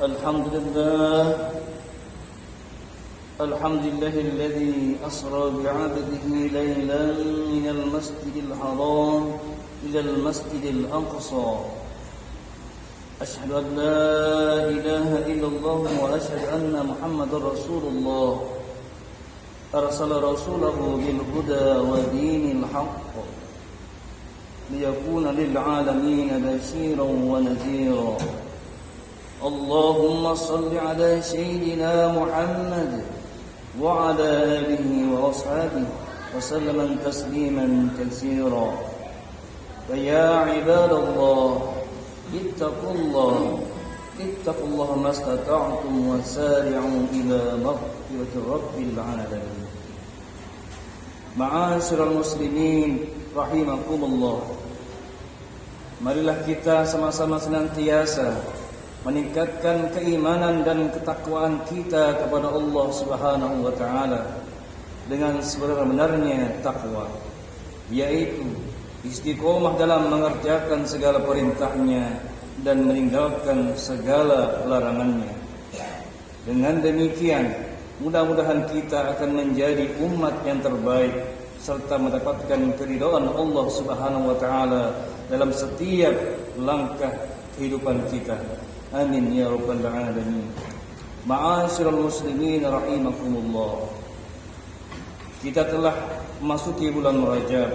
الحمد لله الذي أسرى بعبده ليلا من المسجد الحرام إلى المسجد الأقصى. أشهد أن لا إله إلا الله وأشهد أن محمدا رسول الله. أرسل رسوله بالهدى ودين الحق ليكون للعالمين بشيرا ونذيرا. اللهم صل على سيدنا محمد وعلى آله وأصحابه وسلم تسليما كثيرا. فيا عباد الله اتقوا الله ما استطعتم وسارعوا إلى مغفرة رب العالمين. Ma'asyiral muslimin rahimakumullah. Marilah kita sama-sama senantiasa meningkatkan keimanan dan ketakwaan kita kepada Allah Subhanahu wa taala dengan sebenar-benarnya takwa, yaitu istiqomah dalam mengerjakan segala perintahnya dan meninggalkan segala larangannya. Dengan demikian, mudah-mudahan kita akan menjadi umat yang terbaik serta mendapatkan keridhaan Allah Subhanahu wa taala dalam setiap langkah kehidupan kita. Amin ya rabbal alamin. Ma'asyiral muslimin rahimakumullah. Kita telah memasuki bulan Rajab,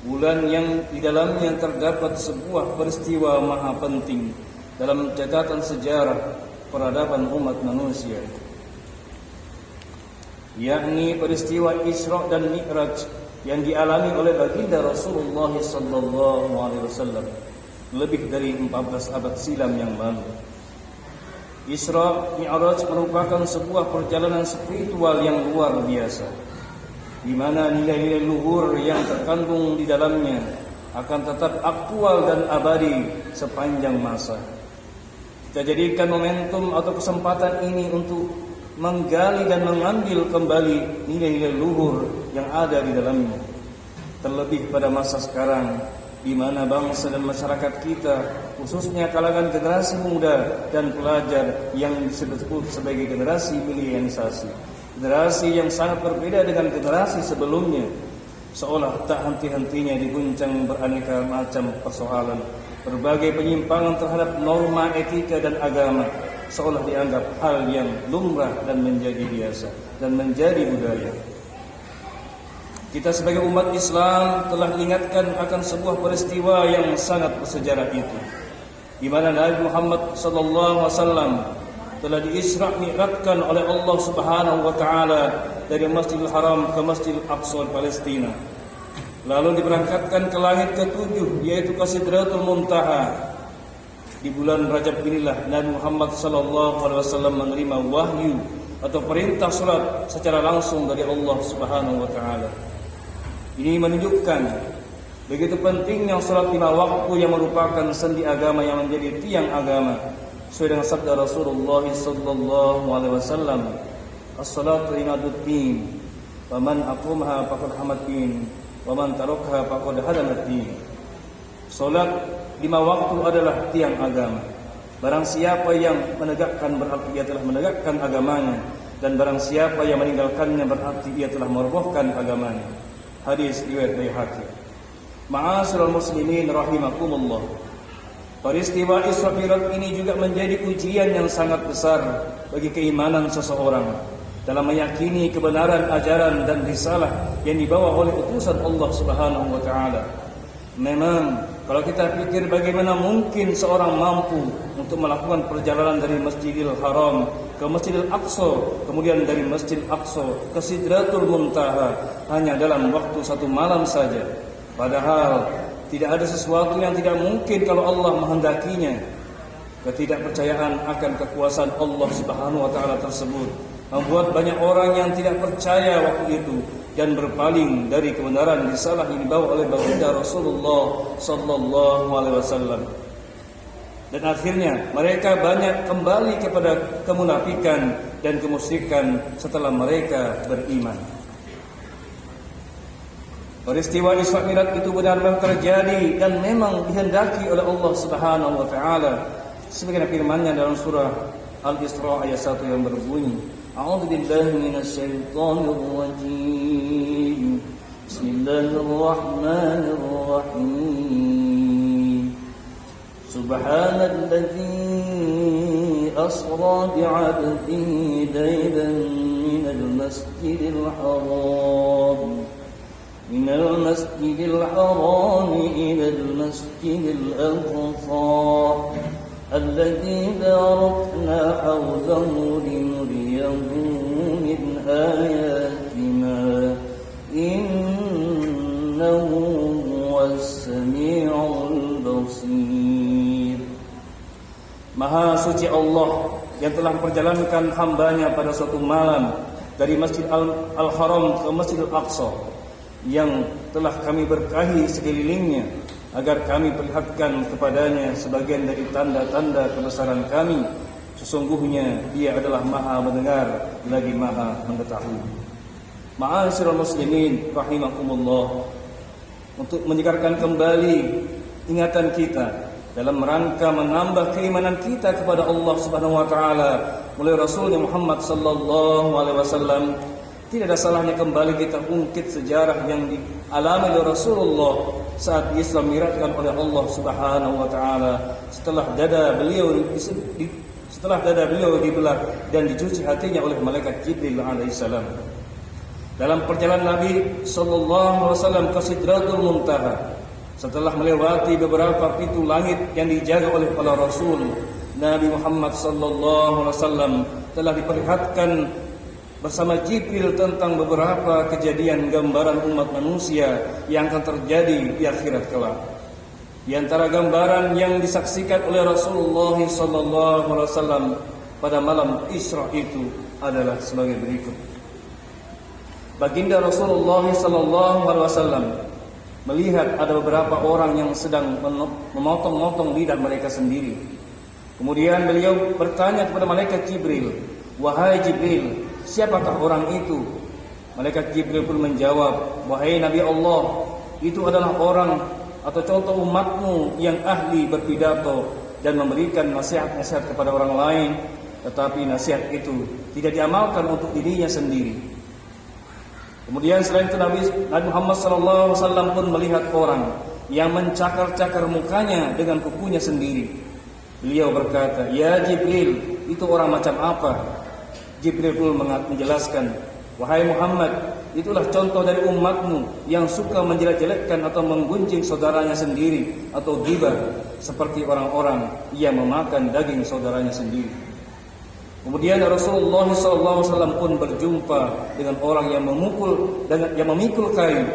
bulan yang di dalamnya terdapat sebuah peristiwa maha penting dalam catatan sejarah peradaban umat manusia, yakni peristiwa Isra dan Mi'raj yang dialami oleh baginda Rasulullah sallallahu alaihi wasallam lebih dari 14 abad silam yang lalu. Isra Mi'raj merupakan sebuah perjalanan spiritual yang luar biasa, di mana nilai-nilai luhur yang terkandung di dalamnya akan tetap aktual dan abadi sepanjang masa. Kita jadikan momentum atau kesempatan ini untuk menggali dan mengambil kembali nilai-nilai luhur yang ada di dalamnya. Terlebih pada masa sekarang, di mana bangsa dan masyarakat kita, khususnya kalangan generasi muda dan pelajar yang disebut sebagai generasi milenialisasi, generasi yang sangat berbeda dengan generasi sebelumnya, seolah tak henti-hentinya diguncang beraneka macam persoalan. Berbagai penyimpangan terhadap norma etika dan agama seolah dianggap hal yang lumrah dan menjadi biasa dan menjadi budaya. Kita sebagai umat Islam telah diingatkan akan sebuah peristiwa yang sangat bersejarah itu, di mana Nabi Muhammad sallallahu alaihi wasallam telah diisra mi'rajkan oleh Allah Subhanahu wa taala dari Masjidil Haram ke Masjidil Aqsa Palestina. Lalu diberangkatkan ke langit ketujuh, yaitu ke Sidratul Muntaha. Di bulan Rajab inilah Nabi Muhammad sallallahu alaihi wasallam menerima wahyu atau perintah salat secara langsung dari Allah Subhanahu wa taala. Ini menunjukkan begitu pentingnya salat 5 waktu yang merupakan sendi agama yang menjadi tiang agama, sesuai dengan sabda Rasulullah sallallahu alaihi wasallam, "As-salatu imaduddin, wa man aqamaha faqad hamaddin, wa man tarakha faqad hadamaddin." Salat 5 waktu adalah tiang agama. Barang siapa yang menegakkan berarti ia telah menegakkan agamanya, dan barang siapa yang meninggalkannya berarti ia telah merobohkan agamanya. Hadis riwayat Baihaqi. Ma'asyiral muslimin rahimakumullah. Peristiwa Isra Mi'raj ini juga menjadi ujian yang sangat besar bagi keimanan seseorang dalam meyakini kebenaran ajaran dan risalah yang dibawa oleh utusan Allah Subhanahu wa taala. Memang kalau kita pikir bagaimana mungkin seorang mampu untuk melakukan perjalanan dari Masjidil Haram ke Masjidil Aqsa, kemudian dari Masjidil Aqsa ke Sidratul Muntaha hanya dalam waktu 1 malam saja. Padahal tidak ada sesuatu yang tidak mungkin kalau Allah menghendakinya. Ketidakpercayaan akan kekuasaan Allah Subhanahu wa taala tersebut membuat banyak orang yang tidak percaya waktu itu dan berpaling dari kebenaran risalah yang dibawa oleh baginda Rasulullah sallallahu alaihi wasallam. Dan akhirnya mereka banyak kembali kepada kemunafikan dan kemusyrikan setelah mereka beriman. Peristiwa Isra Mi'raj itu benar-benar terjadi dan memang dihendaki oleh Allah Subhanahu wa taala Sebagaimana firman-Nya dalam surah Al-Isra ayat 1 yang berbunyi, A'udzu billahi minasyaitonir rajim. Bismillahirrahmanirrahim. Subhanalladzi asra bi'abdihi laylan minal masjidil haram من المسجد الحرام إلى المسجد الأقصى الذي باركنا حوله لنريه من آياتنا إنه هو السميع البصير. Maha suci Allah yang telah memperjalankan hambanya pada suatu malam dari Masjid Al-Haram ke Masjid Al-Aqsa, yang telah kami berkahi sekelilingnya agar kami perlihatkan kepadanya sebagian dari tanda-tanda kebesaran kami. Sesungguhnya Dia adalah Maha mendengar lagi Maha mengetahui. Ma'asyiral muslimin rahimakumullah, untuk menyegarkan kembali ingatan kita dalam rangka menambah keimanan kita kepada Allah Subhanahu wa taala melalui Rasulnya Muhammad sallallahu alaihi wasallam, tidak ada salahnya kembali kita ungkit sejarah yang dialami oleh Rasulullah saat Islam mi'rajkan oleh Allah Subhanahu wa taala setelah dada beliau dibelah dan dicuci hatinya oleh malaikat Jibril alaihissalam. Dalam perjalanan Nabi sallallahu alaihi wasallam ke Sidratul Muntaha, setelah melewati beberapa pintu langit yang dijaga oleh para rasul, Nabi Muhammad sallallahu alaihi wasallam telah diperlihatkan bersama Jibril tentang beberapa kejadian gambaran umat manusia yang akan terjadi di akhirat kelak. Di antara gambaran yang disaksikan oleh Rasulullah sallallahu alaihi wasallam pada malam Isra itu adalah sebagai berikut. Baginda Rasulullah sallallahu alaihi wasallam melihat ada beberapa orang yang sedang memotong-motong lidah mereka sendiri. Kemudian beliau bertanya kepada malaikat Jibril, "Wahai Jibril, siapakah orang itu?" Malaikat Jibril pun menjawab, "Wahai Nabi Allah, itu adalah orang atau contoh umatmu yang ahli berpidato dan memberikan nasihat-nasihat kepada orang lain, tetapi nasihat itu tidak diamalkan untuk dirinya sendiri." Kemudian selain itu Nabi Muhammad SAW pun melihat orang yang mencakar-cakar mukanya dengan kukunya sendiri. Beliau berkata, "Ya Jibril, itu orang macam apa?" Jibril pun menjelaskan, "Wahai Muhammad, itulah contoh dari umatmu yang suka menjelek-jelekkan atau menggunjing saudaranya sendiri atau ghibah, seperti orang-orang yang memakan daging saudaranya sendiri." Kemudian Rasulullah SAW pun berjumpa dengan orang yang memikul kayu.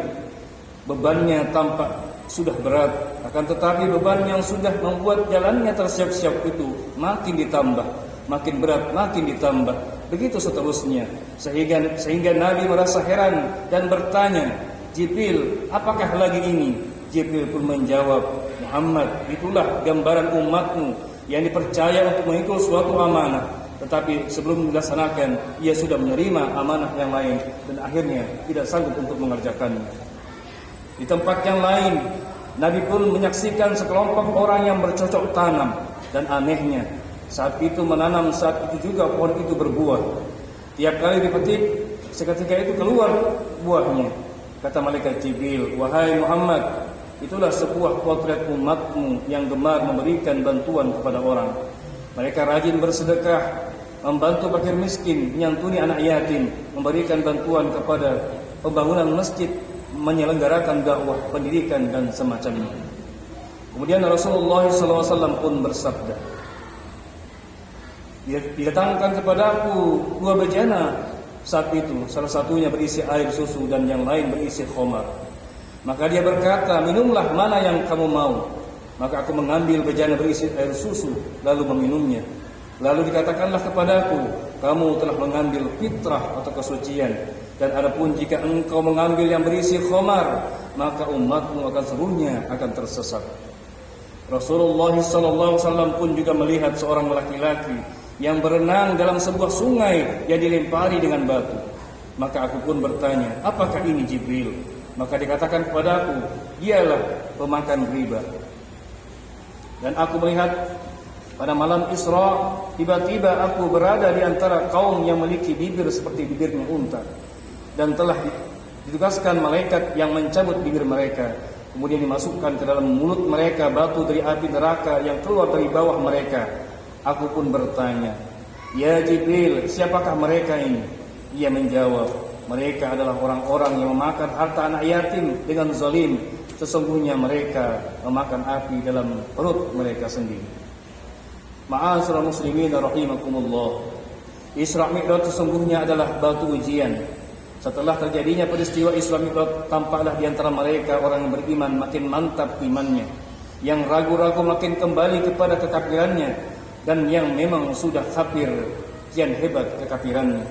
Bebannya tampak sudah berat, akan tetapi beban yang sudah membuat jalannya tersiap-siap itu makin ditambah, makin berat, makin ditambah. Begitu seterusnya, sehingga Nabi merasa heran dan bertanya, "Jibril, apakah lagi ini?" Jibril pun menjawab, "Muhammad, itulah gambaran umatmu yang dipercaya untuk mengikul suatu amanah, tetapi sebelum dilaksanakan ia sudah menerima amanah yang lain dan akhirnya tidak sanggup untuk mengerjakannya." Di tempat yang lain, Nabi pun menyaksikan sekelompok orang yang bercocok tanam, dan anehnya saat itu menanam, saat itu juga pohon itu berbuah. Tiap kali dipetik, seketika itu keluar buahnya. Kata malaikat Jibril, "Wahai Muhammad, itulah sebuah potret umatmu yang gemar memberikan bantuan kepada orang. Mereka rajin bersedekah, membantu fakir miskin, menyantuni anak yatim, memberikan bantuan kepada pembangunan masjid, menyelenggarakan dakwah, pendidikan dan semacamnya." Kemudian Rasulullah SAW pun bersabda, "Didatangkan kepadaku dua bejana saat itu, salah satunya berisi air susu dan yang lain berisi khamar. Maka dia berkata, 'Minumlah mana yang kamu mau.' Maka aku mengambil bejana berisi air susu lalu meminumnya. Lalu dikatakanlah kepadaku, 'Kamu telah mengambil fitrah atau kesucian. Dan adapun jika engkau mengambil yang berisi khamar, maka umatmu akan seluruhnya akan tersesat.'" Rasulullah SAW pun juga melihat seorang laki-laki yang berenang dalam sebuah sungai yang dilempari dengan batu. Maka aku pun bertanya, "Apakah ini Jibril?" Maka dikatakan kepadaku, "Dialah pemakan riba." Dan aku melihat Pada malam Isra, tiba-tiba aku berada di antara kaum yang memiliki bibir seperti bibirnya unta, dan telah ditugaskan malaikat yang mencabut bibir mereka. Kemudian dimasukkan ke dalam mulut mereka batu dari api neraka yang keluar dari bawah mereka. Aku pun bertanya, "Ya Jibril, siapakah mereka ini?" Ia menjawab, "Mereka adalah orang-orang yang memakan harta anak yatim dengan zalim. Sesungguhnya mereka memakan api dalam perut mereka sendiri." Ma'asyiral muslimin rahimakumullah. Isra Mi'raj sesungguhnya adalah batu ujian. Setelah terjadinya peristiwa Isra Mi'raj, tampaklah di antara mereka orang yang beriman makin mantap imannya, yang ragu-ragu makin kembali kepada kekafirannya, dan yang memang sudah kafir kian hebat kekafirannya.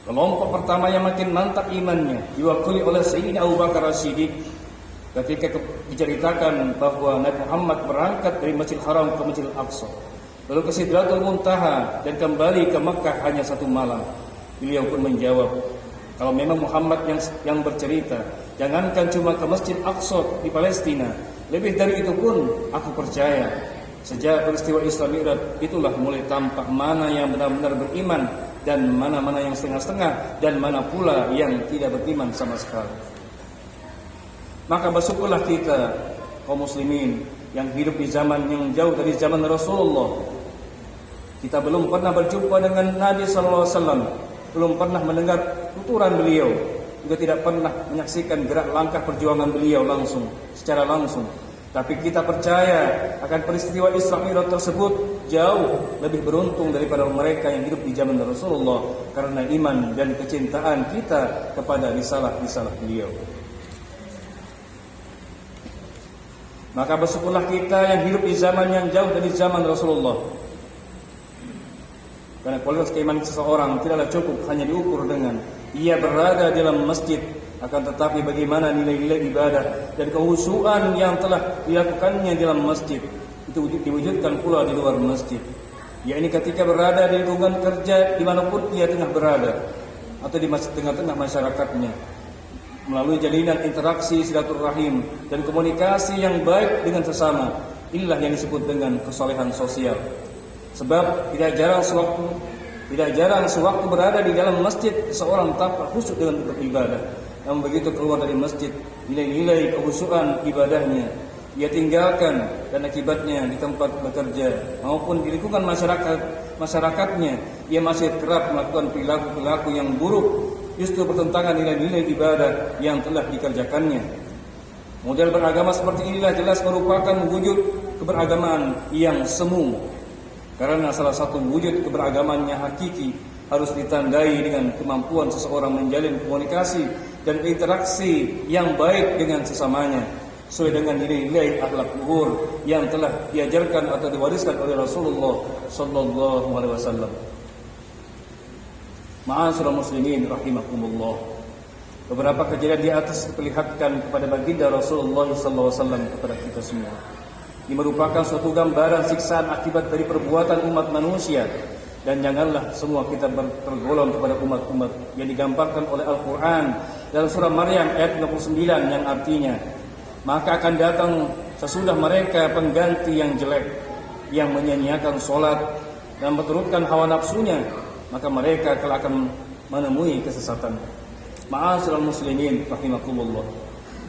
Kelompok pertama yang makin mantap imannya diwakili oleh Sayyidina Abu Bakar As-Siddiq. Ketika diceritakan bahwa Nabi Muhammad berangkat dari Masjidil Haram ke Masjidil Aqsa, lalu ke Sidratul Muntaha dan kembali ke Mekah hanya satu malam, beliau pun menjawab, kalau memang Muhammad yang bercerita, jangankan cuma ke Masjid Aqsa di Palestina, lebih dari itu pun aku percaya. Sejak peristiwa Isra Mi'raj itulah mulai tampak mana yang benar-benar beriman dan mana-mana yang setengah-setengah, dan mana pula yang tidak beriman sama sekali. Maka bersyukurlah kita kaum muslimin yang hidup di zaman yang jauh dari zaman Rasulullah. Kita belum pernah berjumpa dengan Nabi sallallahu alaihi wasallam, belum pernah mendengar tuturan beliau, juga tidak pernah menyaksikan gerak langkah perjuangan beliau secara langsung. Tapi kita percaya akan peristiwa Isra Mi'raj tersebut jauh lebih beruntung daripada mereka yang hidup di zaman Rasulullah, karena iman dan kecintaan kita kepada risalah-risalah beliau. Maka bersyukurlah kita yang hidup di zaman yang jauh dari zaman Rasulullah. Karena kualitas keimanan seseorang tidaklah cukup hanya diukur dengan ia berada di dalam masjid, akan tetapi bagaimana nilai-nilai ibadah dan kehusuan yang telah dilakukannya di dalam masjid itu diwujudkan pula di luar masjid. Yakni ketika berada di lingkungan kerja dimanapun ia tengah berada, atau di tengah-tengah masyarakatnya, melalui jalinan interaksi silaturahim dan komunikasi yang baik dengan sesama. Inilah yang disebut dengan kesolehan sosial. Sebab tidak jarang sewaktu berada di dalam masjid seorang tampak khusyuk dengan beribadah. Namun begitu keluar dari masjid, nilai-nilai kehusuan ibadahnya ia tinggalkan, dan akibatnya di tempat bekerja maupun di lingkungan masyarakatnya ia masih kerap melakukan perilaku-perilaku yang buruk, justru bertentangan nilai-nilai ibadah yang telah dikerjakannya. Model beragama seperti inilah jelas merupakan wujud keberagaman yang semu. Karena salah satu wujud keberagaman yang hakiki harus ditandai dengan kemampuan seseorang menjalin komunikasi dan interaksi yang baik dengan sesamanya, sesuai dengan nilai-nilai akhlak luhur yang telah diajarkan atau diwariskan oleh Rasulullah sallallahu alaihi wasallam. Ma'asyiral muslimin rahimakumullah. Beberapa kejadian di atas diperlihatkan kepada baginda Rasulullah sallallahu alaihi wasallam kepada kita semua. Ini merupakan suatu gambaran siksaan akibat dari perbuatan umat manusia, dan janganlah semua kita tergolong kepada umat-umat yang digambarkan oleh Al-Qur'an dalam surah Maryam ayat 59 yang artinya, maka akan datang sesudah mereka pengganti yang jelek, yang menyia-nyiakan salat dan menurutkan hawa nafsunya, maka mereka akan menemui kesesatan. Ma'asyiral muslimin rahimakumullah.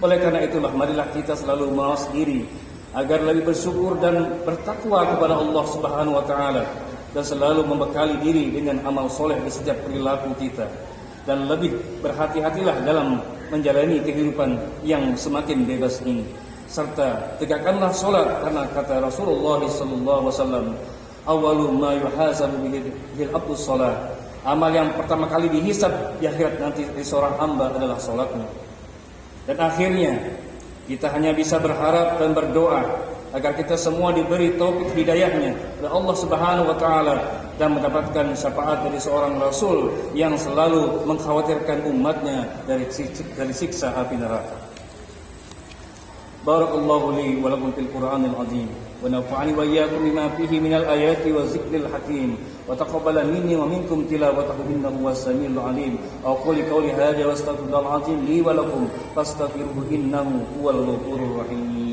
Oleh karena itulah marilah kita selalu mawas diri agar lebih bersyukur dan bertakwa kepada Allah Subhanahu wa taala, dan selalu membekali diri dengan amal soleh di setiap perilaku kita, dan lebih berhati-hatilah dalam menjalani kehidupan yang semakin bebas ini. Serta tegakkanlah salat, karena kata Rasulullah sallallahu alaihi wasallam, awwalu ma yuhasabu bihil abdus salat. Amal yang pertama kali dihisab di akhirat nanti dari seorang hamba adalah salatnya. Dan akhirnya kita hanya bisa berharap dan berdoa agar kita semua diberi taufik hidayahnya oleh Allah Subhanahu wa taala, dan mendapatkan syafaat dari seorang rasul yang selalu mengkhawatirkan umatnya dari siksa api neraka. Barakallahu li wa lakum fil Qur'anil azim, wa nafa'ani wa iyyakum bima fihi minal ayati wa zikril hakim, wa taqabbala minni wa minkum tilawatahu innahu was-sami'ul 'alim. Aqulu qawli hadza wa astaghfirullahal azim li wa lakum fastaghfiruhu innahu huwal ghafurur rahim.